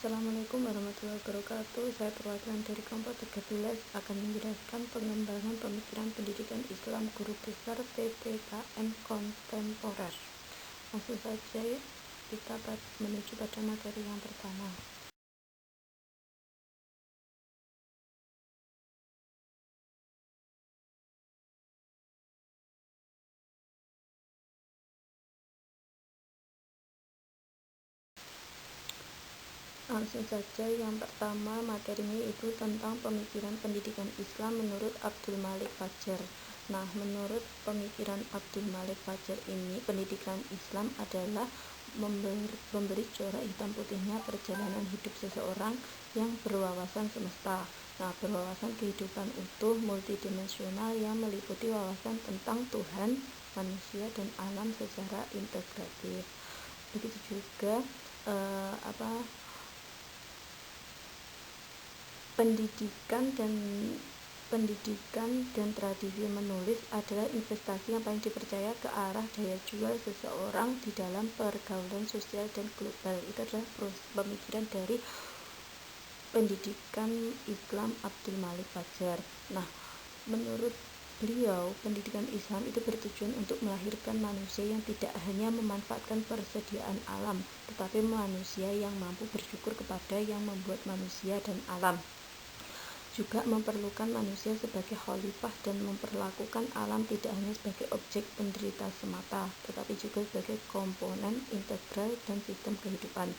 Assalamualaikum warahmatullahi wabarakatuh. Saya perwakilan dari kelompok 13 akan menjelaskan pengembangan pemikiran pendidikan Islam guru besar PPKN kontemporer. Langsung saja kita menuju pada materi yang pertama. Langsung saja, yang pertama materinya itu tentang pemikiran pendidikan Islam menurut Abdul Malik Fajar. Nah, menurut pemikiran Abdul Malik Fajar ini, pendidikan Islam adalah memberi corak hitam putihnya perjalanan hidup seseorang yang berwawasan semesta. Nah, berwawasan kehidupan utuh multidimensional yang meliputi wawasan tentang Tuhan, manusia, dan alam secara integratif. Begitu juga pendidikan dan tradisi menulis adalah investasi yang paling dipercaya ke arah daya jual seseorang di dalam pergaulan sosial dan global. Itu adalah pemikiran dari pendidikan Islam Abdul Malik Fajar. Nah, menurut beliau, pendidikan Islam itu bertujuan untuk melahirkan manusia yang tidak hanya memanfaatkan persediaan alam, tetapi manusia yang mampu bersyukur kepada yang membuat manusia dan alam. Juga memerlukan manusia sebagai khalifah dan memperlakukan alam tidak hanya sebagai objek penderita semata, tetapi juga sebagai komponen integral dan sistem kehidupan.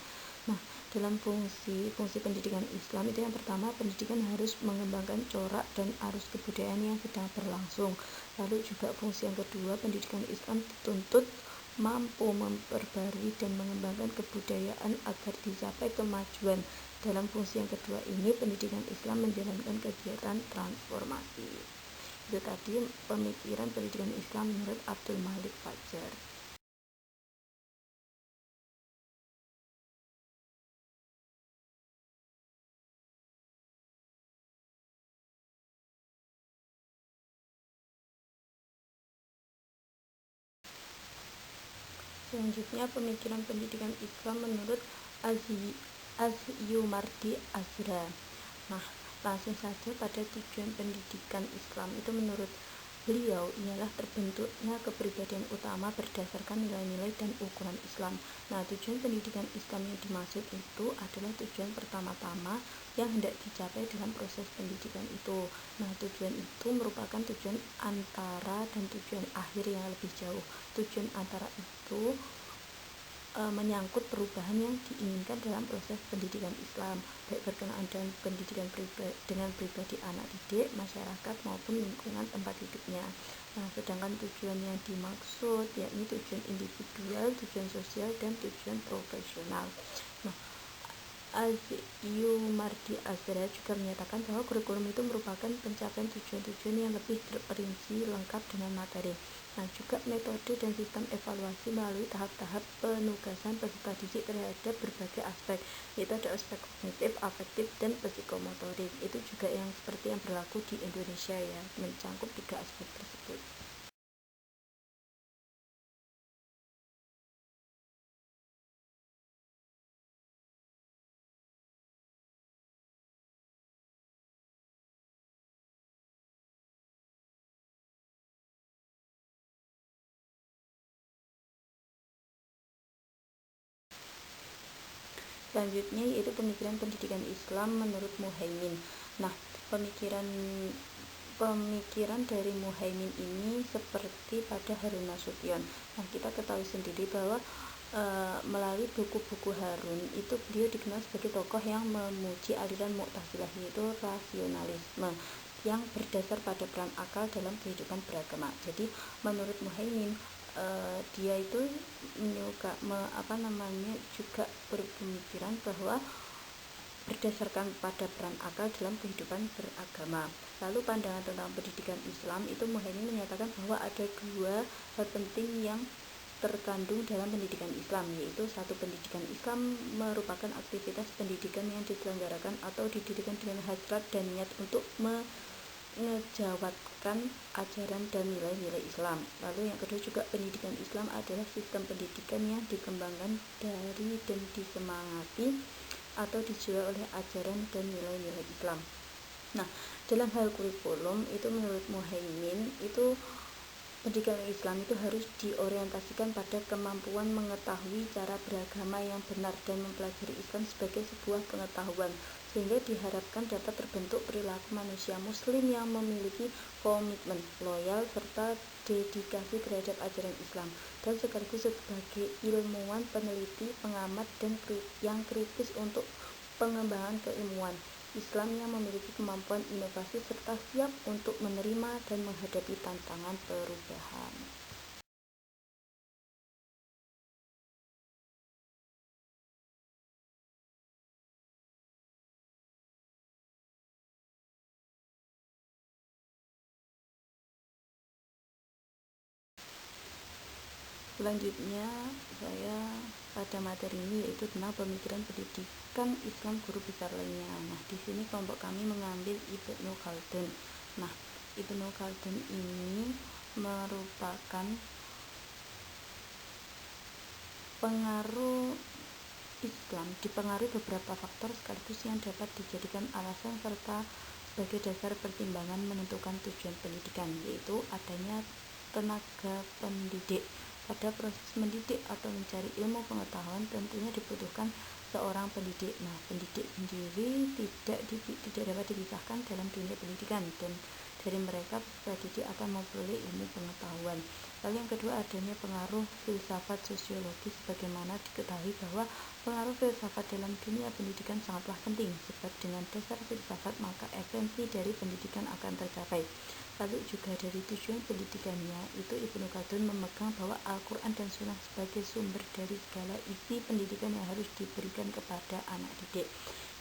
Nah, dalam fungsi pendidikan Islam itu yang pertama, pendidikan harus mengembangkan corak dan arus kebudayaan yang sedang berlangsung. Lalu juga fungsi yang kedua, pendidikan Islam dituntut mampu memperbarui dan mengembangkan kebudayaan agar dicapai kemajuan. Dalam fungsi yang kedua ini, pendidikan Islam menjalankan kegiatan transformasi. Itu tadi pemikiran pendidikan Islam menurut Abdul Malik Fajar. Selanjutnya, pemikiran pendidikan Islam menurut Asyumardi Azra. Nah, langsung saja pada tujuan pendidikan Islam itu menurut beliau ialah terbentuknya kepribadian utama berdasarkan nilai-nilai dan ukuran Islam. Nah, tujuan pendidikan Islam yang dimaksud itu adalah tujuan pertama-tama yang hendak dicapai dalam proses pendidikan itu. Nah, tujuan itu merupakan tujuan antara dan tujuan akhir yang lebih jauh. Tujuan antara itu menyangkut perubahan yang diinginkan dalam proses pendidikan Islam, baik berkenaan dengan pribadi anak didik, masyarakat maupun lingkungan tempat hidupnya. Nah, sedangkan tujuan yang dimaksud yakni tujuan individual, tujuan sosial, dan tujuan profesional. Nah, Asyumardi Azra juga menyatakan bahwa kurikulum itu merupakan pencapaian tujuan-tujuan yang lebih terperinci lengkap dengan materi. Nah, juga metode dan sistem evaluasi melalui tahap-tahap penugasan peserta didik terhadap berbagai aspek, yaitu ada aspek kognitif, afektif, dan psikomotorik. Itu juga yang seperti yang berlaku di Indonesia ya, mencangkup 3 aspek tersebut. Selanjutnya yaitu pemikiran pendidikan Islam menurut Muhaimin. Nah, pemikiran dari Muhaimin ini seperti pada Harun Nasution. Nah, kita ketahui sendiri bahwa melalui buku-buku Harun itu beliau dikenal sebagai tokoh yang memuji aliran Mu'tazilah, yaitu rasionalisme yang berdasar pada peran akal dalam kehidupan beragama. Jadi menurut Muhaimin, dia itu juga berpemikiran bahwa berdasarkan pada peran akal dalam kehidupan beragama. Lalu pandangan tentang pendidikan Islam itu Muhaimin menyatakan bahwa ada 2 hal penting yang terkandung dalam pendidikan Islam, yaitu satu, pendidikan Islam merupakan aktivitas pendidikan yang diselenggarakan atau didirikan dengan hasrat dan niat untuk ngejawabkan ajaran dan nilai-nilai Islam. Lalu yang kedua juga, pendidikan Islam adalah sistem pendidikan yang dikembangkan dari dan disemangati atau dijual oleh ajaran dan nilai-nilai Islam. Nah, dalam hal kurikulum itu menurut Muhaimin itu pendidikan Islam itu harus diorientasikan pada kemampuan mengetahui cara beragama yang benar dan mempelajari Islam sebagai sebuah pengetahuan, sehingga diharapkan dapat terbentuk perilaku manusia muslim yang memiliki komitmen, loyal, serta dedikasi terhadap ajaran Islam, dan sekaligus sebagai ilmuwan, peneliti, pengamat, dan yang kritis untuk pengembangan keilmuan Islam yang memiliki kemampuan inovasi serta siap untuk menerima dan menghadapi tantangan perubahan. Selanjutnya, saya pada materi ini yaitu tentang pemikiran pendidikan Islam guru besar lainnya. Nah, di sini kelompok kami mengambil Ibnu Khaldun. Nah, Ibnu Khaldun ini merupakan pengaruh Islam dipengaruhi beberapa faktor sekaligus yang dapat dijadikan alasan serta sebagai dasar pertimbangan menentukan tujuan pendidikan, yaitu adanya tenaga pendidik. Pada proses mendidik atau mencari ilmu pengetahuan tentunya dibutuhkan seorang pendidik. Nah, pendidik sendiri tidak dapat dipisahkan dalam dunia pendidikan, dan dari mereka peserta didik akan memperoleh ilmu pengetahuan. Lalu yang kedua, adanya pengaruh filsafat sosiologis. Sebagaimana diketahui bahwa pengaruh filsafat dalam dunia pendidikan sangatlah penting, sebab dengan dasar filsafat maka esensi dari pendidikan akan tercapai. Lalu juga dari tujuan pendidikannya itu Ibnu Khaldun memegang bahwa Al-Quran dan Sunnah sebagai sumber dari segala isi pendidikan yang harus diberikan kepada anak didik.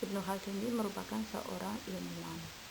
Ibnu Khaldun ini merupakan seorang ilmuwan.